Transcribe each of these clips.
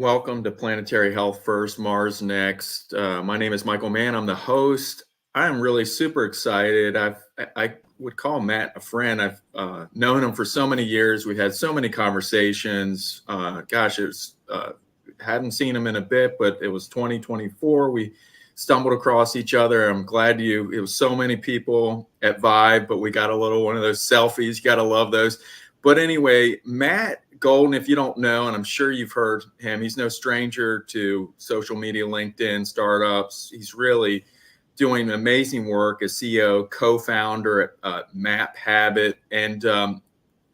Welcome to Planetary Health First, Mars Next. My name is Michael Mann. I'm the host. I'm really super excited. I would call Matt a friend. I've known him for so many years. We've had so many conversations. Hadn't seen him in a bit, but it was 2024. We stumbled across each other. I'm glad it was so many people at Vibe, but we got a little one of those selfies. You got to love those. But anyway, Matt Golden, if you don't know, and I'm sure you've heard him, he's no stranger to social media, LinkedIn, startups. He's really doing amazing work as CEO, co-founder at Maphabit. And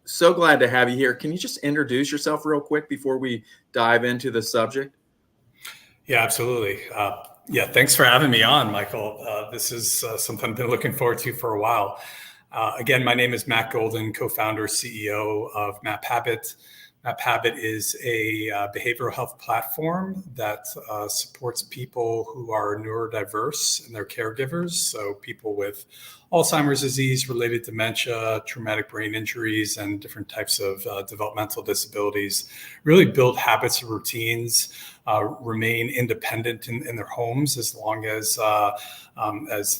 so glad to have you here. Can you just introduce yourself real quick before we dive into the subject? Yeah, absolutely. Thanks for having me on, Michael. This is something I've been looking forward to for a while. Again, my name is Matt Golden, co-founder, CEO of Maphabit. Maphabit is a behavioral health platform that supports people who are neurodiverse and their caregivers. So people with Alzheimer's disease, related dementia, traumatic brain injuries, and different types of developmental disabilities. Really build habits and routines, remain independent in their homes as long as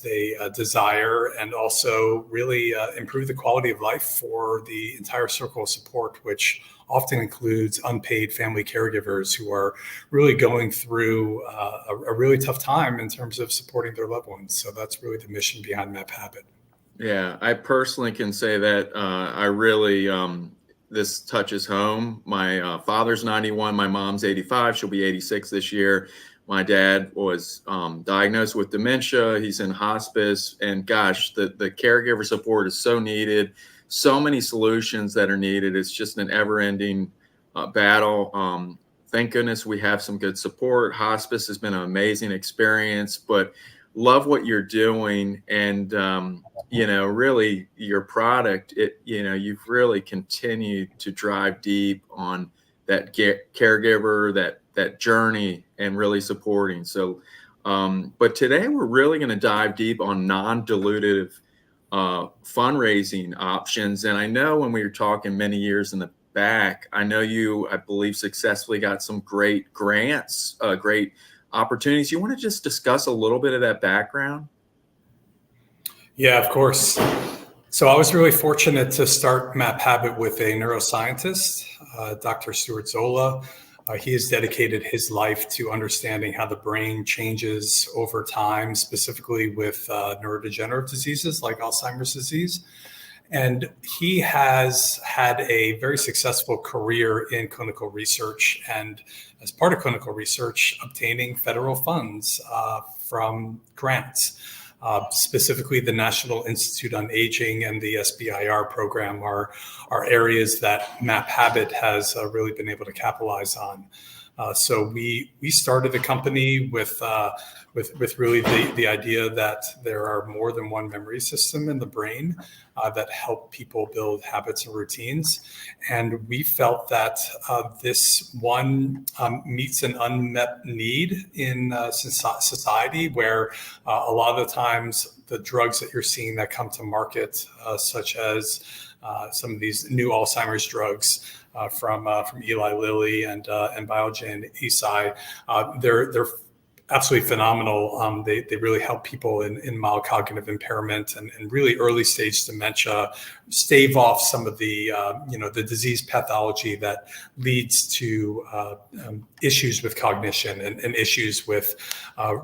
they desire, and also really improve the quality of life for the entire circle of support, which often includes unpaid family caregivers who are really going through a really tough time in terms of supporting their loved ones. So that's really the mission behind Maphabit. Yeah, I personally can say that I really, this touches home. My father's 91, my mom's 85, she'll be 86 this year. My dad was diagnosed with dementia. He's in hospice, and gosh, the caregiver support is so needed. So many solutions that are needed. It's just an ever-ending battle. Thank goodness we have some good support. Hospice has been an amazing experience, but love what you're doing, and really your product. You've really continued to drive deep on that caregiver, that journey, and really supporting. So, but today we're really going to dive deep on non-dilutive fundraising options. And I know when we were talking many years in the back, I know I believe, successfully got some great grants, great opportunities. You want to just discuss a little bit of that background? Yeah, of course. So I was really fortunate to start Maphabit with a neuroscientist, Dr. Stuart Zola. He has dedicated his life to understanding how the brain changes over time, specifically with neurodegenerative diseases like Alzheimer's disease. And he has had a very successful career in clinical research, and as part of clinical research, obtaining federal funds from grants. Specifically, the National Institute on Aging and the SBIR program are areas that Maphabit has really been able to capitalize on. So we started the company with really the idea that there are more than one memory system in the brain that help people build habits and routines. And we felt that this one meets an unmet need in society, where a lot of the times the drugs that you're seeing that come to market, such as some of these new Alzheimer's drugs, from Eli Lilly and Biogen, Eisai, they're absolutely phenomenal. They really help people in mild cognitive impairment and really early stage dementia, stave off some of the the disease pathology that leads to issues with cognition and issues with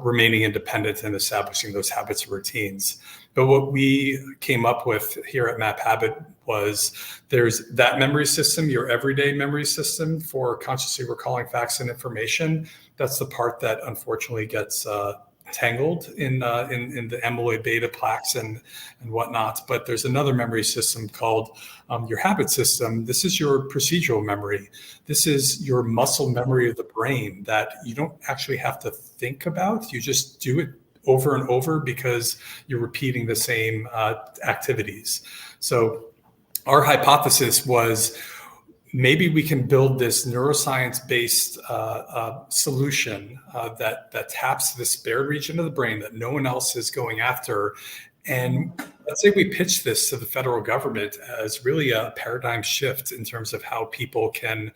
remaining independent and establishing those habits and routines. But what we came up with here at Maphabit was there's that memory system, your everyday memory system for consciously recalling facts and information. That's the part that unfortunately gets tangled in the amyloid beta plaques and whatnot. But there's another memory system called your habit system. This is your procedural memory. This is your muscle memory of the brain that you don't actually have to think about. You just do it over and over because you're repeating the same activities. So our hypothesis was maybe we can build this neuroscience-based solution that taps the spared region of the brain that no one else is going after, And let's say we pitch this to the federal government as really a paradigm shift in terms of how people can,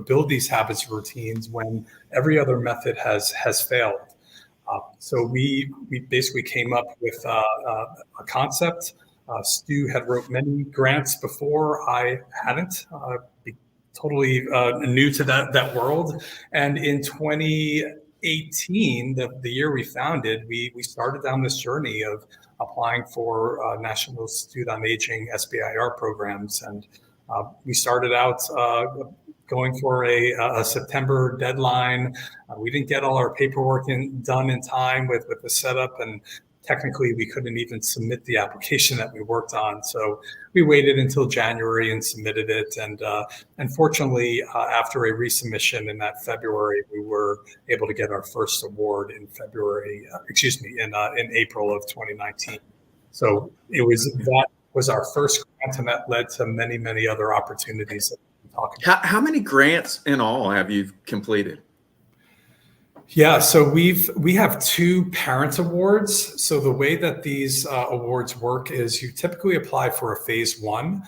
build these habits and routines when every other method has failed. So we basically came up with a concept. Stu had wrote many grants before. I hadn't. Totally new to that world. And in 2018, the year we founded, we started down this journey of applying for National Institute on Aging SBIR programs. And we started out going for a September deadline. We didn't get all our paperwork done in time with the setup, and technically we couldn't even submit the application that we worked on. So we waited until January and submitted it. And fortunately, after a resubmission in that February, we were able to get our first award in in April of 2019. So that was our first grant, and that led to many, many other opportunities that we talk about. How many grants in all have you completed? Yeah, so we have 2 parent awards. So the way that these awards work is you typically apply for a phase 1.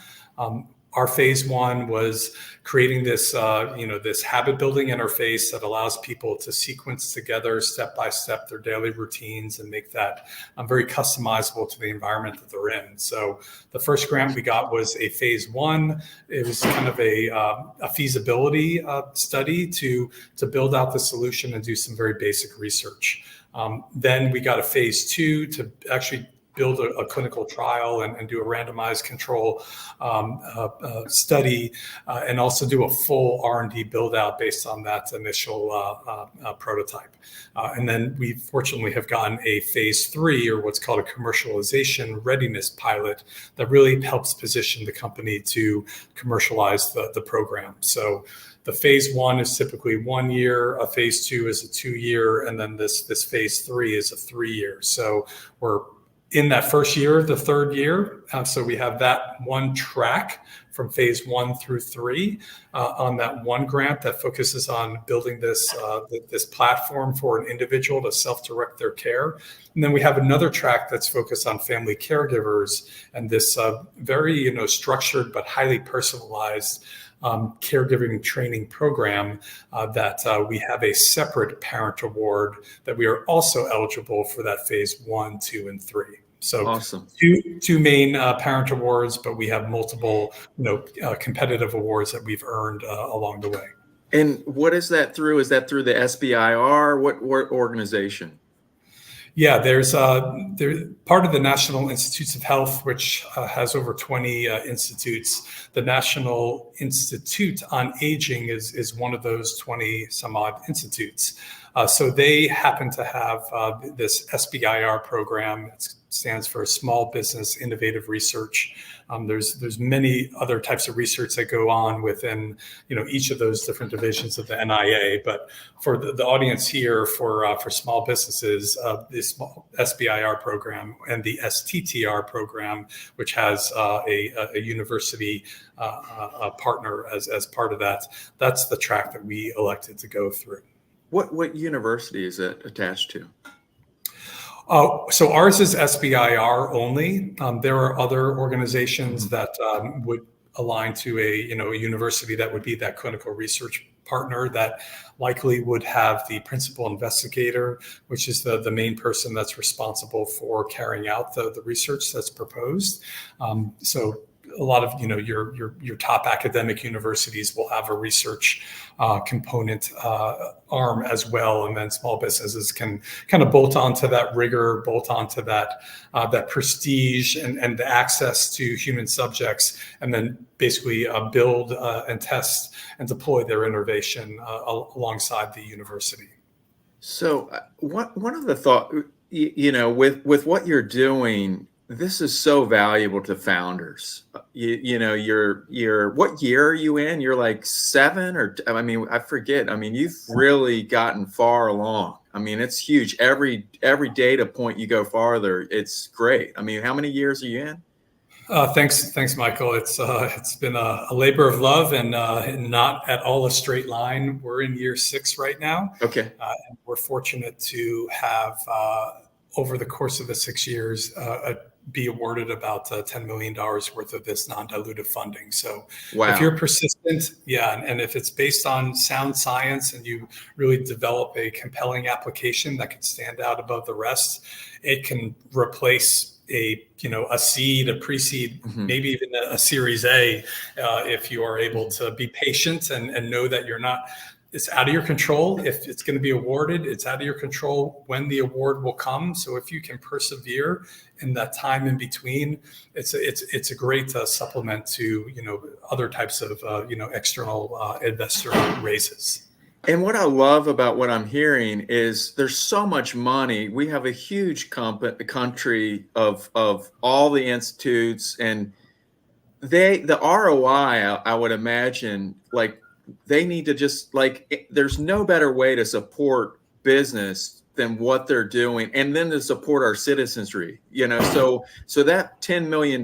Our phase 1 was creating this, this habit building interface that allows people to sequence together step by step their daily routines and make that very customizable to the environment that they're in. So the first grant we got was a phase 1. It was kind of a feasibility study to build out the solution and do some very basic research. Then we got a phase 2 to actually build a clinical trial and do a randomized control study, and also do a full R&D build out based on that initial prototype. And then we fortunately have gotten a phase 3, or what's called a commercialization readiness pilot, that really helps position the company to commercialize the program. So the phase 1 is typically 1 year, a phase 2 is a 2-year, and then this phase 3 is a 3-year. So we're in that first year, the 3rd year. So we have that one track from phase 1 through 3 on that one grant that focuses on building this platform for an individual to self-direct their care. And then we have another track that's focused on family caregivers and this very structured but highly personalized caregiving training program that we have a separate parent award that we are also eligible for that phase 1, 2, and 3. So awesome. Two main parent awards, but we have multiple competitive awards that we've earned along the way. And what is that through? Is that through the SBIR? What organization? Yeah, there's part of the National Institutes of Health, which has over 20 institutes. The National Institute on Aging is one of those 20 some odd institutes. So they happen to have this SBIR program. It stands for Small Business Innovative Research. There's many other types of research that go on within each of those different divisions of the NIA. But for the audience here, for small businesses, the small SBIR program and the STTR program, which has a university partner as part of that, that's the track that we elected to go through. What university is it attached to? So ours is SBIR only. There are other organizations that would align to a university that would be that clinical research partner that likely would have the principal investigator, which is the main person that's responsible for carrying out the research that's proposed. So a lot of your top academic universities will have a research component arm as well, and then small businesses can kind of bolt onto that rigor, bolt onto that prestige and the access to human subjects, and then basically build and test and deploy their innovation alongside the university. So one of the thought, with what you're doing, this is so valuable to founders. You're what year are you in? You're like 7 or I forget. You've really gotten far along. It's huge. Every data point you go farther, it's great. How many years are you in? Thanks, Michael. It's been a labor of love and not at all a straight line. We're in year 6 right now. Okay. And we're fortunate to have over the course of the 6 years, be awarded about $10 million worth of this non-dilutive funding. So if Wow. you're persistent, and if it's based on sound science and you really develop a compelling application that can stand out above the rest, it can replace a seed, a pre-seed, maybe even a Series A, if you are able to be patient and know that it's out of your control. If it's going to be awarded, it's out of your control when the award will come. So if you can persevere in that time in between, it's a great supplement to other types of external investor raises. And what I love about what I'm hearing is there's so much money. We have a huge country of all the institutes, and the ROI, I would imagine, like, they need to just, like, there's no better way to support business than what they're doing, and then to support our citizenry, so that $10 million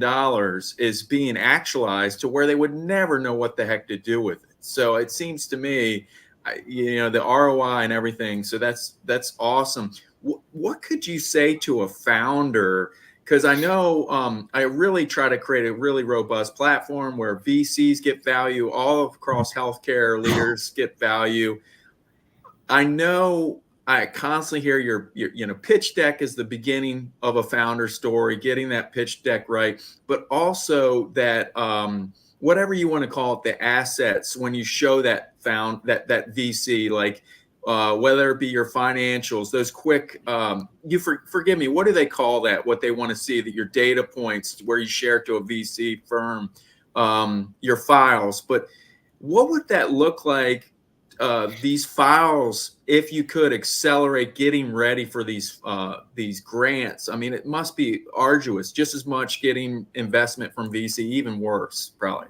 is being actualized to where they would never know what the heck to do with it. So it seems to me, the ROI and everything. So that's awesome. What could you say to a founder? Because I know I really try to create a really robust platform where VCs get value, all across healthcare leaders get value. I know I constantly hear your pitch deck is the beginning of a founder story, getting that pitch deck right, but also that whatever you want to call it, the assets when you show that VC, like whether it be your financials, those quick, forgive me, what do they call that? What they want to see, that your data points where you share to a VC firm, your files. But what would that look like? These files, if you could accelerate getting ready for these grants. I mean, it must be arduous, just as much getting investment from VC, even worse, probably.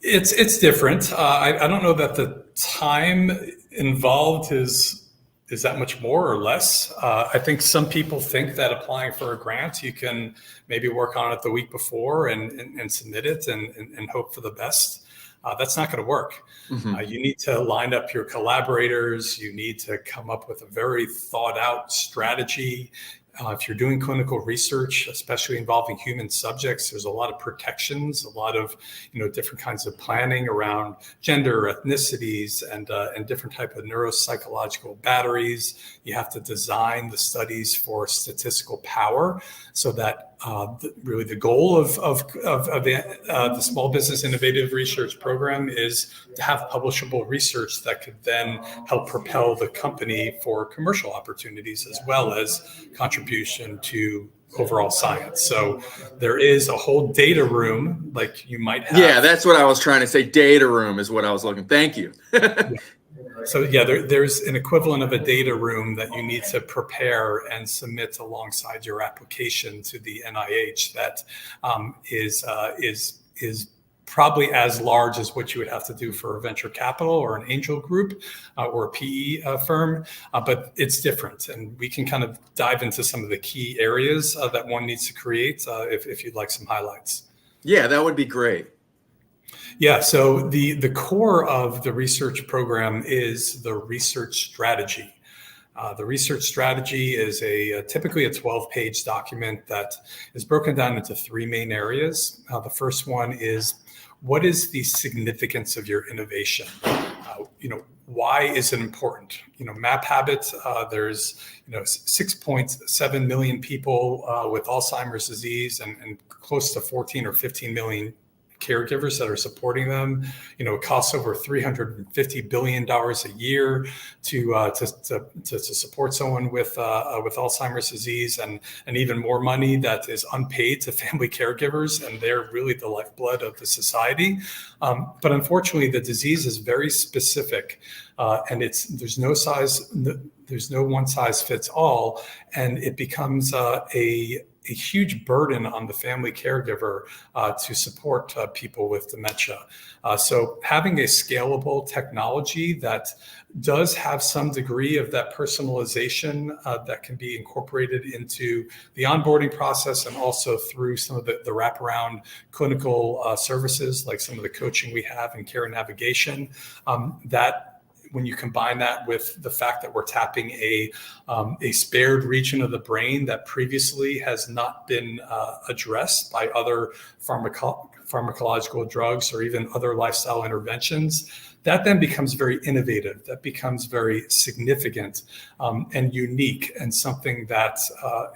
It's different. I don't know that the time involved is that much more or less. I think some people think that applying for a grant, you can maybe work on it the week before and submit it and hope for the best. That's not going to work. You need to line up your collaborators. You need to come up with a very thought out strategy. If you're doing clinical research, especially involving human subjects, there's a lot of protections, a lot of different kinds of planning around gender, ethnicities, and different type of neuropsychological batteries. You have to design the studies for statistical power, so that really the goal of the Small Business Innovative Research Program is to have publishable research that could then help propel the company for commercial opportunities, as well as contribution to overall science. So there is a whole data room, like you might have. Yeah, that's what I was trying to say. Data room is what I was looking. Thank you. So there's an equivalent of a data room that you need to prepare and submit alongside your application to the NIH. That is probably as large as what you would have to do for a venture capital or an angel group or a PE firm, but it's different. And we can kind of dive into some of the key areas that one needs to create if you'd like some highlights. Yeah, that would be great. Yeah, so the core of the research program is the research strategy. The research strategy is typically a 12-page document that is broken down into three main areas. The first one is, what is the significance of your innovation? Why is it important? Maphabit, there's 6.7 million people with Alzheimer's disease and close to 14 or 15 million caregivers that are supporting them. It costs over $350 billion a year to support someone with Alzheimer's disease, and even more money that is unpaid to family caregivers, and they're really the lifeblood of the society. But unfortunately, the disease is very specific, and there's no one size fits all, and it becomes a huge burden on the family caregiver to support people with dementia. So having a scalable technology that does have some degree of that personalization that can be incorporated into the onboarding process, and also through some of the wraparound clinical services, like some of the coaching we have in care and navigation, that when you combine that with the fact that we're tapping a spared region of the brain that previously has not been addressed by other pharmacological drugs or even other lifestyle interventions, that then becomes very innovative. That becomes very significant and unique, and something that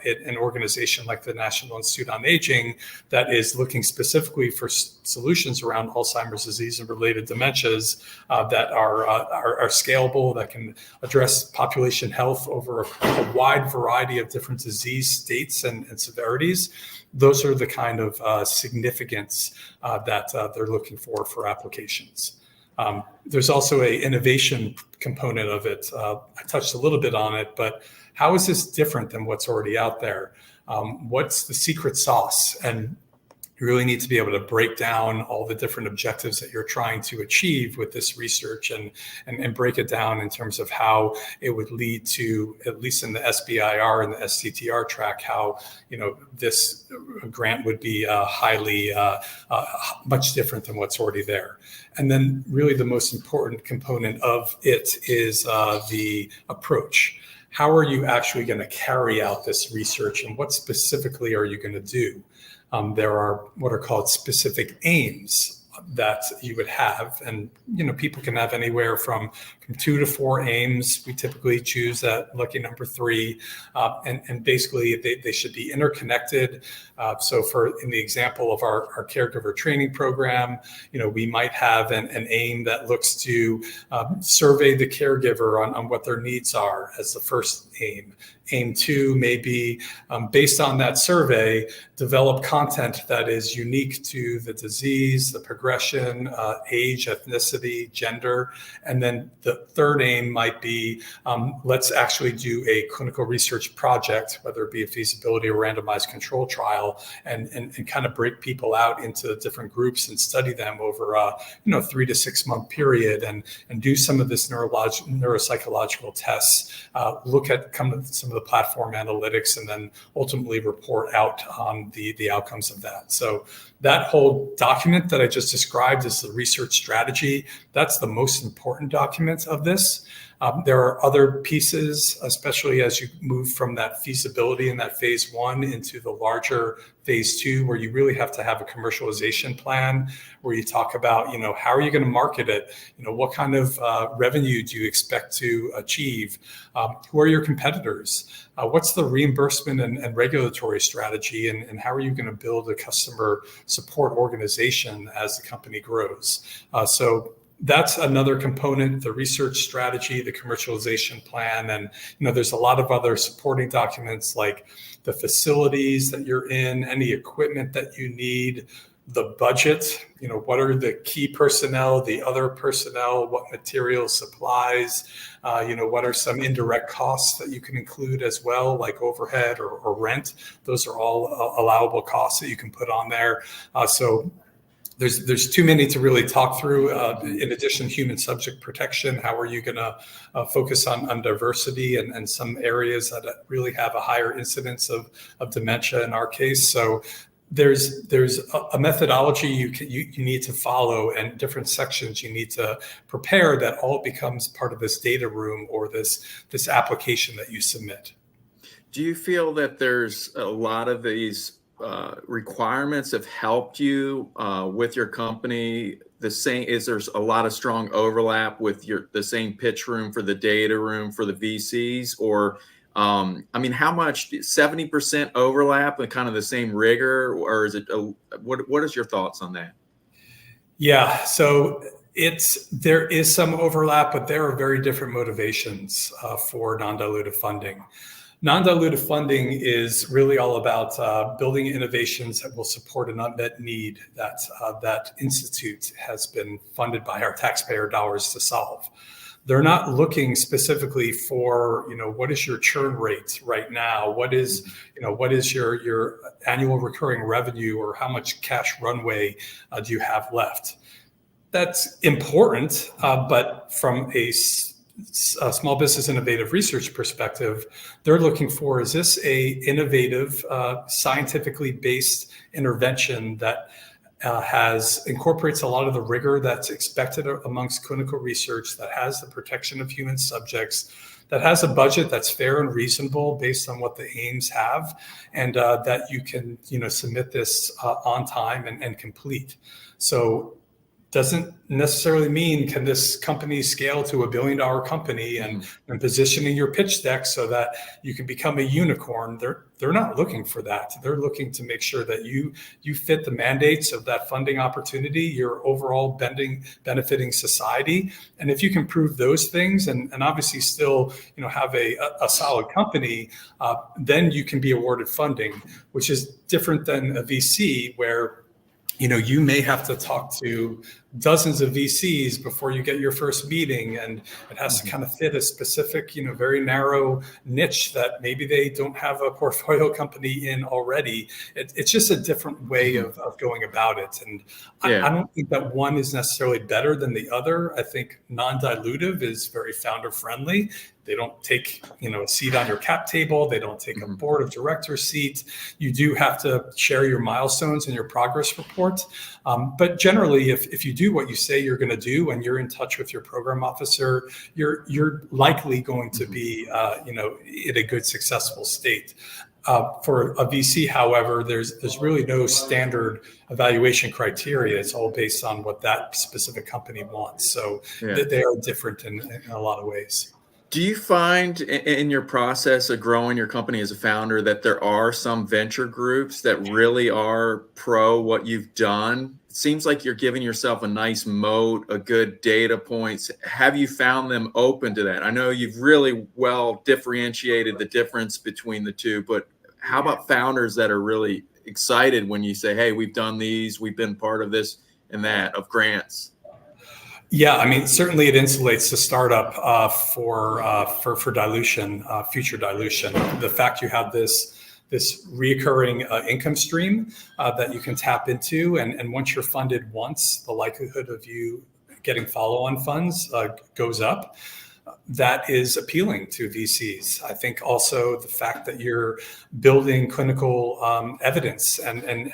an organization like the National Institute on Aging that is looking specifically for solutions around Alzheimer's disease and related dementias that are scalable, that can address population health over a wide variety of different disease states and severities. Those are the kind of significance that they're looking for applications. There's also an innovation component of it. I touched a little bit on it, but how is this different than what's already out there? What's the secret sauce? And you really need to be able to break down all the different objectives that you're trying to achieve with this research and break it down in terms of how it would lead to, at least in the SBIR and the STTR track, how this grant would be highly much different than what's already there. And then really the most important component of it is the approach. How are you actually going to carry out this research, and what specifically are you going to do? There are what are called specific aims that you would have, and people can have anywhere from 2 to 4 aims. We typically choose that lucky number 3, and basically they should be interconnected. So in the example of our caregiver training program, we might have an aim that looks to survey the caregiver on what their needs are as the first aim. Aim 2 may be, based on that survey, develop content that is unique to the disease, the progression, age, ethnicity, gender. And then the third aim might be, let's actually do a clinical research project, whether it be a feasibility or randomized control trial, and kind of break people out into different groups and study them over a 3 to 6 month period, and do some of this neuropsychological tests, look at some of the platform analytics, and then ultimately report out on the outcomes of that. So that whole document that I just described is the research strategy. That's the most important document of this. There are other pieces, especially as you move from that feasibility in that phase 1 into the larger phase 2, where you really have to have a commercialization plan, where you talk about, how are you going to market it? What kind of revenue do you expect to achieve? Who are your competitors? What's the reimbursement and regulatory strategy? And how are you going to build a customer support organization as the company grows? So that's another component, the research strategy, the commercialization plan. And, there's a lot of other supporting documents like the facilities that you're in, any equipment that you need, the budget, what are the key personnel, the other personnel, what materials, supplies, what are some indirect costs that you can include as well, like overhead or rent. Those are all allowable costs that you can put on there. So there's too many to really talk through. In addition, human subject protection, how are you going to focus on diversity and some areas that really have a higher incidence of dementia in our case. So there's a methodology you need to follow, and different sections you need to prepare, that all becomes part of this data room or this application that you submit. Do you feel that there's a lot of these requirements have helped you with your company? Is there's a lot of strong overlap with the same pitch room for the data room for the VCs, or how much, 70% overlap and kind of the same rigor, or is it what is your thoughts on that? Yeah, so there is some overlap, but there are very different motivations for non-dilutive funding. Non-dilutive funding is really all about building innovations that will support an unmet need that institute has been funded by our taxpayer dollars to solve. They're not looking specifically for, what is your churn rate right now? What is your annual recurring revenue, or how much cash runway do you have left? That's important, but from a small business innovative research perspective, they're looking for, is this a innovative, scientifically based intervention that incorporates a lot of the rigor that's expected amongst clinical research, that has the protection of human subjects, that has a budget that's fair and reasonable based on what the aims have, and that you can submit this on time and complete. So doesn't necessarily mean can this company scale to $1 billion company and positioning your pitch deck so that you can become a unicorn. They're not looking for that. They're looking to make sure that you fit the mandates of that funding opportunity, you're overall benefiting society. And if you can prove those things and obviously still have a solid company, then you can be awarded funding, which is different than a VC where you may have to talk to dozens of VCs before you get your first meeting, and it has to kind of fit a specific, very narrow niche that maybe they don't have a portfolio company in already. It's just a different way of going about it. And I don't think that one is necessarily better than the other. I think non-dilutive is very founder friendly. They don't take, a seat on your cap table. They don't take a board of directors seat. You do have to share your milestones and your progress report. But generally, if you do what you say you're going to do and you're in touch with your program officer, you're likely going to be, in a good, successful state. For a VC, however, there's really no standard evaluation criteria. It's all based on what that specific company wants. So they are different in a lot of ways. Do you find in your process of growing your company as a founder that there are some venture groups that really are pro what you've done? It seems like you're giving yourself a nice moat, a good data points. Have you found them open to that? I know you've really well differentiated the difference between the two, but how about founders that are really excited when you say, hey, we've done these, we've been part of this and that, of grants? Yeah, I mean, certainly it insulates the startup for dilution, future dilution. The fact you have this recurring income stream that you can tap into, and once you're funded once, the likelihood of you getting follow-on funds goes up. That is appealing to VCs. I think also the fact that you're building clinical evidence and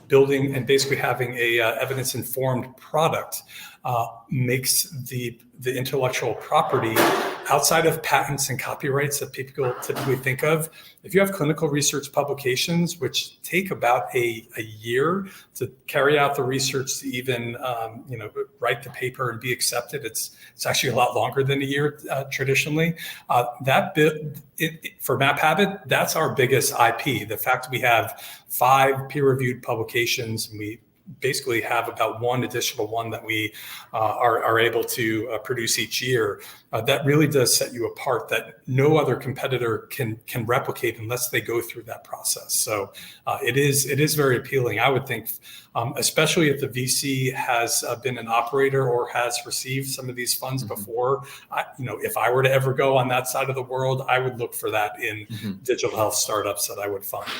building and basically having a evidence-informed product makes the intellectual property outside of patents and copyrights that people typically think of. If you have clinical research publications, which take about a year to carry out the research to even write the paper and be accepted, it's actually a lot longer than a year traditionally. For Maphabit, that's our biggest IP. The fact we have 5 peer-reviewed publications, and we basically have about one additional one that we are able to produce each year. That really does set you apart, that no other competitor can replicate unless they go through that process. So it is very appealing, I would think, especially if the VC has been an operator or has received some of these funds before. If I were to ever go on that side of the world, I would look for that in digital health startups that I would fund.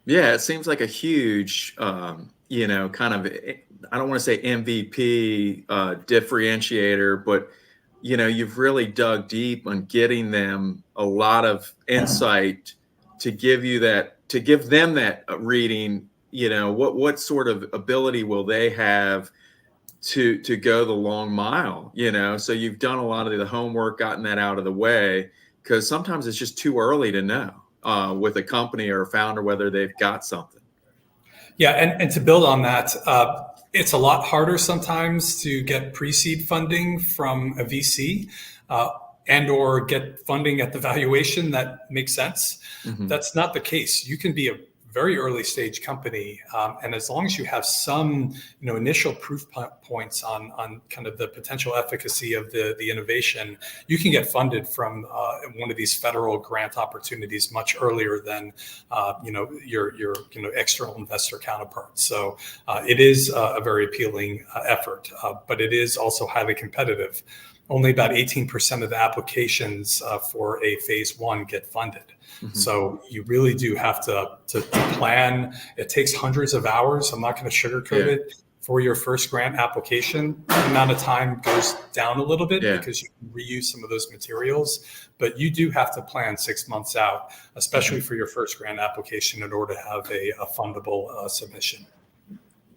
Yeah, it seems like a huge kind of, I don't want to say MVP differentiator, but, you've really dug deep on getting them a lot of insight to give them that reading, what sort of ability will they have to go the long mile, so you've done a lot of the homework, gotten that out of the way, because sometimes it's just too early to know with a company or a founder whether they've got something. Yeah, and to build on that, it's a lot harder sometimes to get pre-seed funding from a VC and or get funding at the valuation that makes sense. That's not the case. You can be a very early stage company, and as long as you have some initial proof points on kind of the potential efficacy of the innovation, you can get funded from one of these federal grant opportunities much earlier than your external investor counterparts. So it is a very appealing effort, but it is also highly competitive. Only about 18% of the applications for a phase 1 get funded. So you really do have to plan. It takes hundreds of hours. I'm not going to sugarcoat it. For your first grant application, the amount of time goes down a little bit because you can reuse some of those materials. But you do have to plan 6 months out, especially for your first grant application, in order to have a fundable submission.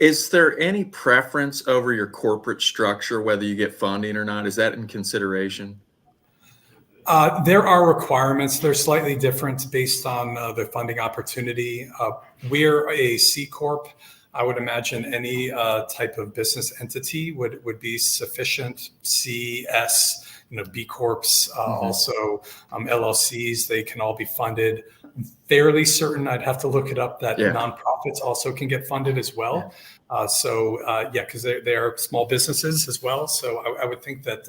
Is there any preference over your corporate structure, whether you get funding or not? Is that in consideration? There are requirements. They're slightly different based on the funding opportunity. We're a C Corp. I would imagine any type of business entity would be sufficient. C, S, B Corps, also LLCs, they can all be funded. I'm fairly certain, I'd have to look it up, that nonprofits also can get funded as well. Because they are small businesses as well. So I would think that,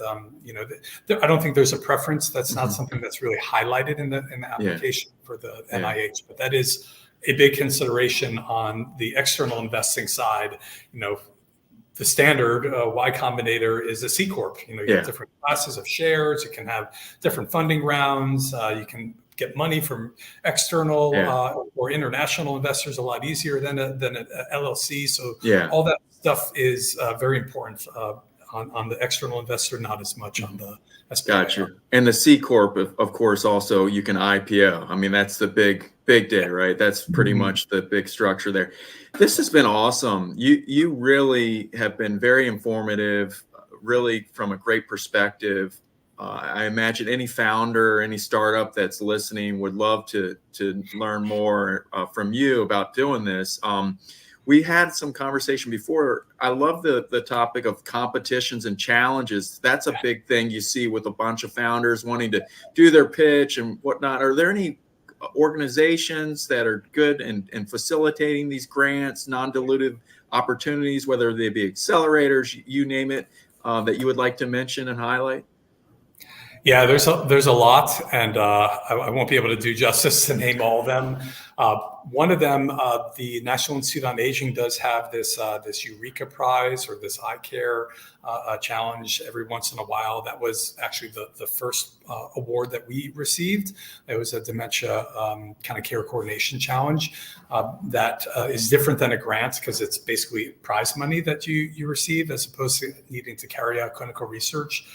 I don't think there's a preference. That's not something that's really highlighted in the application for the NIH, but that is a big consideration on the external investing side. The standard Y Combinator is a C Corp. You get different classes of shares. You can have different funding rounds. You can get money from external or international investors a lot easier than an LLC. So all that stuff is very important on the external investor, not as much on the SPA. Gotcha. And the C Corp, of course, also you can IPO. I mean, that's the big day, right? That's pretty much the big structure there. This has been awesome. You really have been very informative, really from a great perspective. I imagine any founder, any startup that's listening would love to learn more from you about doing this. We had some conversation before. I love the topic of competitions and challenges. That's a big thing you see with a bunch of founders wanting to do their pitch and whatnot. Are there any organizations that are good in facilitating these grants, non-dilutive opportunities, whether they be accelerators, you name it, that you would like to mention and highlight? Yeah, there's a lot, and I won't be able to do justice to name all of them. One of them, the National Institute on Aging, does have this Eureka Prize, or this eye care challenge every once in a while. That was actually the first award that we received. It was a dementia kind of care coordination challenge that is different than a grant, because it's basically prize money that you receive as opposed to needing to carry out clinical research.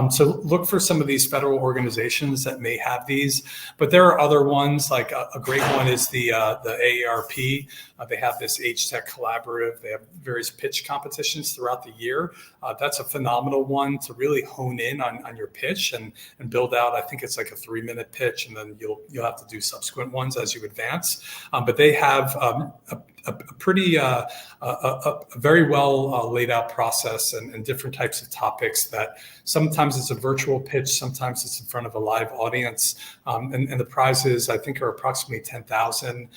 So look for some of these federal organizations that may have these, but there are other ones. Like a great one is the AARP. They have this AgeTech collaborative. They have various pitch competitions throughout the year. That's a phenomenal one to really hone in on your pitch and build out. I think it's like a 3-minute pitch, and then you'll have to do subsequent ones as you advance. But they have a pretty very well laid out process and different types of topics that sometimes it's a virtual pitch, sometimes it's in front of a live audience. And the prizes, I think, are approximately $10,000.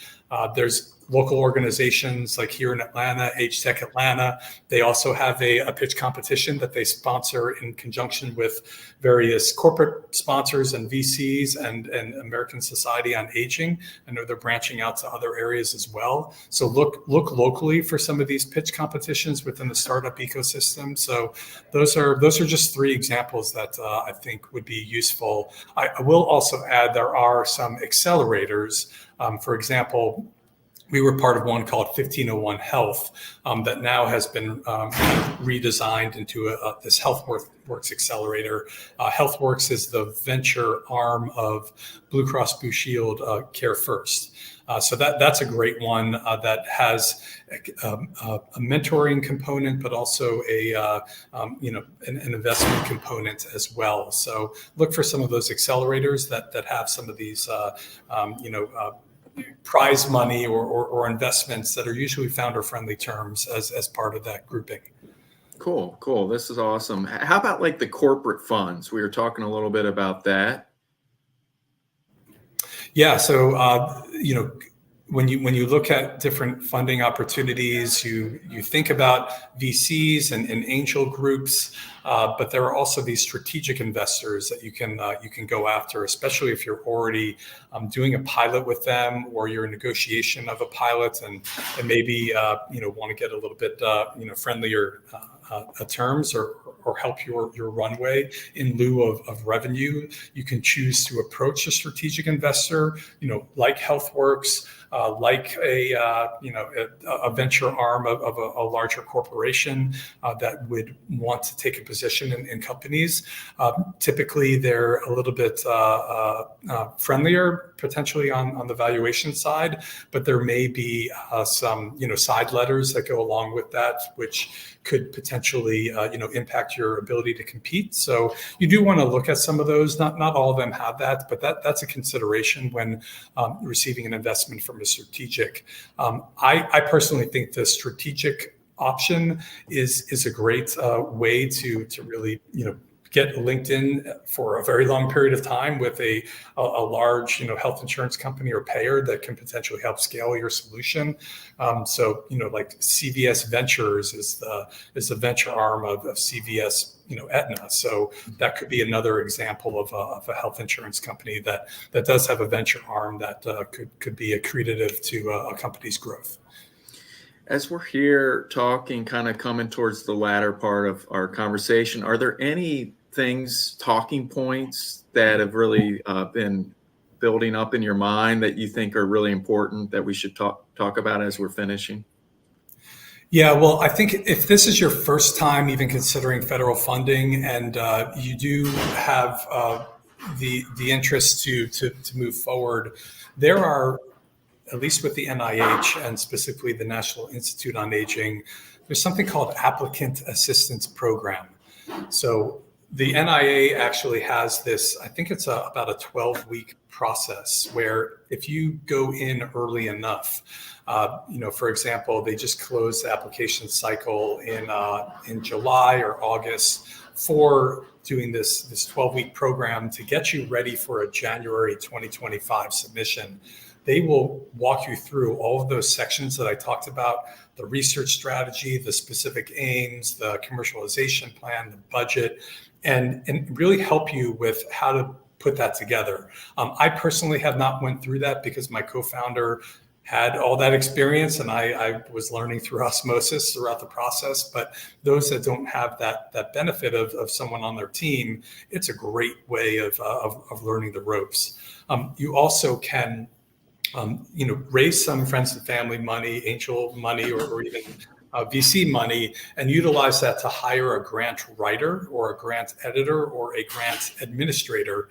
There's local organizations like here in Atlanta, AgeTech Atlanta. They also have a pitch competition that they sponsor in conjunction with various corporate sponsors and VCs and American Society on Aging. I know they're branching out to other areas as well. So look locally for some of these pitch competitions within the startup ecosystem. So those are just 3 examples that I think would be useful. I will also add there are some accelerators. For example, we were part of one called 1501 Health that now has been redesigned into this HealthWorks accelerator. HealthWorks is the venture arm of Blue Cross Blue Shield Care First. So that's a great one that has a mentoring component, but also an investment component as well. So look for some of those accelerators that have some of these prize money or investments that are usually founder-friendly terms as part of that grouping. Cool. This is awesome. How about like the corporate funds? We were talking a little bit about that. Yeah. So, when you look at different funding opportunities, you think about VCs and angel groups, but there are also these strategic investors that you can go after, especially if you're already doing a pilot with them, or you're in negotiation of a pilot and maybe want to get a little bit friendlier terms or or help your runway in lieu of revenue. You can choose to approach a strategic investor, like HealthWorks, like a venture arm of a larger corporation that would want to take a position in companies. Typically, they're a little bit friendlier potentially on the valuation side, but there may be some side letters that go along with that, which could potentially impact your ability to compete. So you do want to look at some of those. Not all of them have that, but that's a consideration when receiving an investment from a strategic. I personally think the strategic option is a great way to really get linked in for a very long period of time with a large health insurance company or payer that can potentially help scale your solution. So like CVS Ventures is the venture arm of CVS Aetna. So that could be another example of a health insurance company that does have a venture arm that could be accretive to a company's growth. As we're here talking, kind of coming towards the latter part of our conversation, are there any talking points that have really been building up in your mind that you think are really important that we should talk about as we're finishing? Yeah, well, I think if this is your first time even considering federal funding, and you do have the interest to move forward, there are, at least with the NIH and specifically the National Institute on Aging, there's something called Applicant Assistance Program. So the NIA actually has this, I think it's about a 12-week process where if you go in early enough, for example, they just closed the application cycle in July or August for doing this 12-week program to get you ready for a January 2025 submission. They will walk you through all of those sections that I talked about, the research strategy, the specific aims, the commercialization plan, the budget, and really help you with how to put that together. I personally have not went through that because my co-founder had all that experience and I was learning through osmosis throughout the process. But those that don't have that benefit of someone on their team, it's a great way of learning the ropes. You also can raise some friends and family money, angel money, or even VC money, and utilize that to hire a grant writer or a grant editor or a grant administrator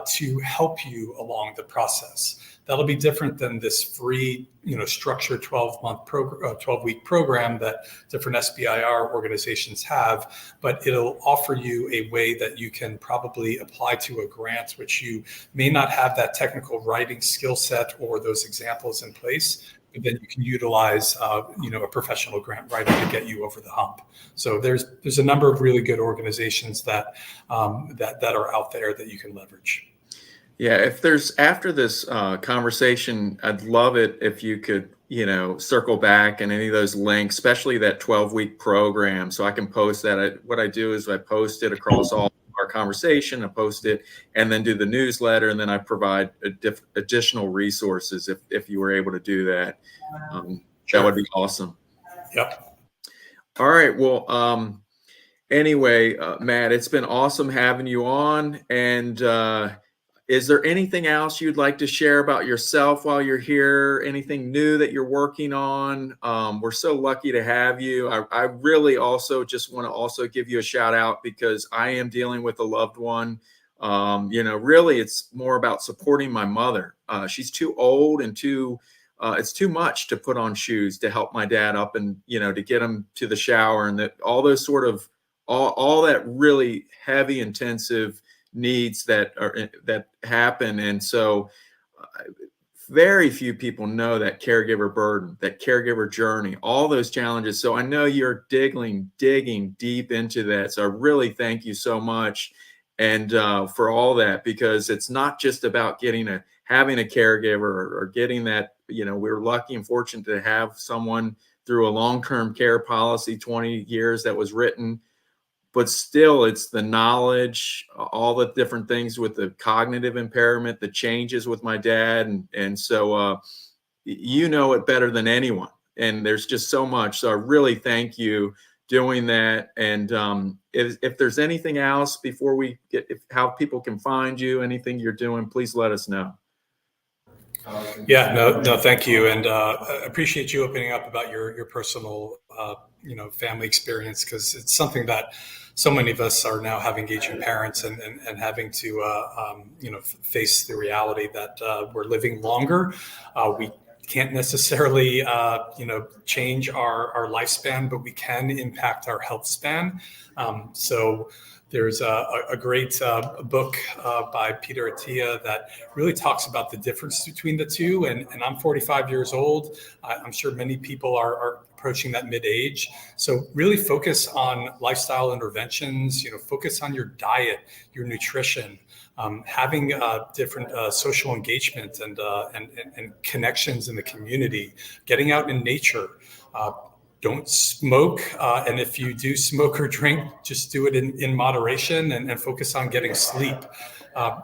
to help you along the process. That'll be different than this free, structured 12-week program that different SBIR organizations have, but it'll offer you a way that you can probably apply to a grant, which you may not have that technical writing skill set or those examples in place, but then you can utilize, a professional grant writer to get you over the hump. So there's a number of really good organizations that are out there that you can leverage. Yeah, if there's after this conversation, I'd love it if you could, circle back and any of those links, especially that 12-week program, so I can post that. What I do is I post it across all our conversation, I post it, and then do the newsletter, and then I provide additional resources if you were able to do that. Sure. That would be awesome. Yep. All right. Well, anyway, Matt, it's been awesome having you on, and is there anything else you'd like to share about yourself while you're here? Anything new that you're working on? We're so lucky to have you. I really also just want to also give you a shout out because I am dealing with a loved one. Really it's more about supporting my mother. She's too old and it's too much to put on shoes to help my dad up and, to get him to the shower and all those sort of, all that really heavy, intensive needs that happen. And so very few people know that caregiver burden, that caregiver journey, all those challenges. So I know you're digging deep into that. So I really thank you so much. And for all that, because it's not just about having a caregiver or getting that, we're lucky and fortunate to have someone through a long-term care policy, 20 years that was written. But still, it's the knowledge, all the different things with the cognitive impairment, the changes with my dad. And so you know it better than anyone. And there's just so much. So I really thank you doing that. And if there's anything else before we get, how people can find you, anything you're doing, please let us know. Yeah, no, thank you, and appreciate you opening up about your personal, family experience, because it's something that so many of us are now having aging parents and having to, face the reality that we're living longer. We can't necessarily, change our lifespan, but we can impact our health span. So there's a great book by Peter Attia that really talks about the difference between the two. And I'm 45 years old. I'm sure many people are approaching that mid-age. So really focus on lifestyle interventions, focus on your diet, your nutrition, having different social engagement and connections in the community, getting out in nature. Don't smoke. And if you do smoke or drink, just do it in moderation and focus on getting sleep.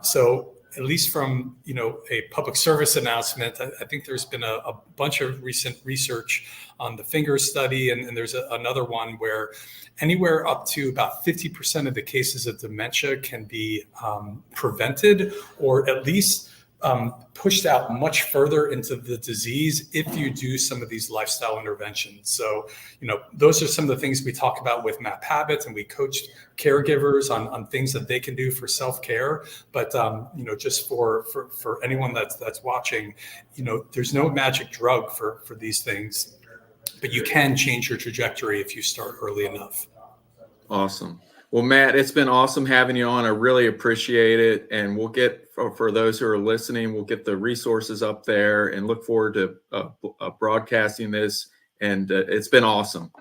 So at least from, a public service announcement, I think there's been a bunch of recent research on the finger study. And there's another one where anywhere up to about 50% of the cases of dementia can be prevented, or at least pushed out much further into the disease if you do some of these lifestyle interventions. So, those are some of the things we talk about with Maphabit, and we coach caregivers on things that they can do for self-care. But, just for anyone that's watching, there's no magic drug for these things, but you can change your trajectory if you start early enough. Awesome. Well, Matt, it's been awesome having you on. I really appreciate it. And we'll get, for those who are listening, we'll get the resources up there and look forward to broadcasting this. And it's been awesome.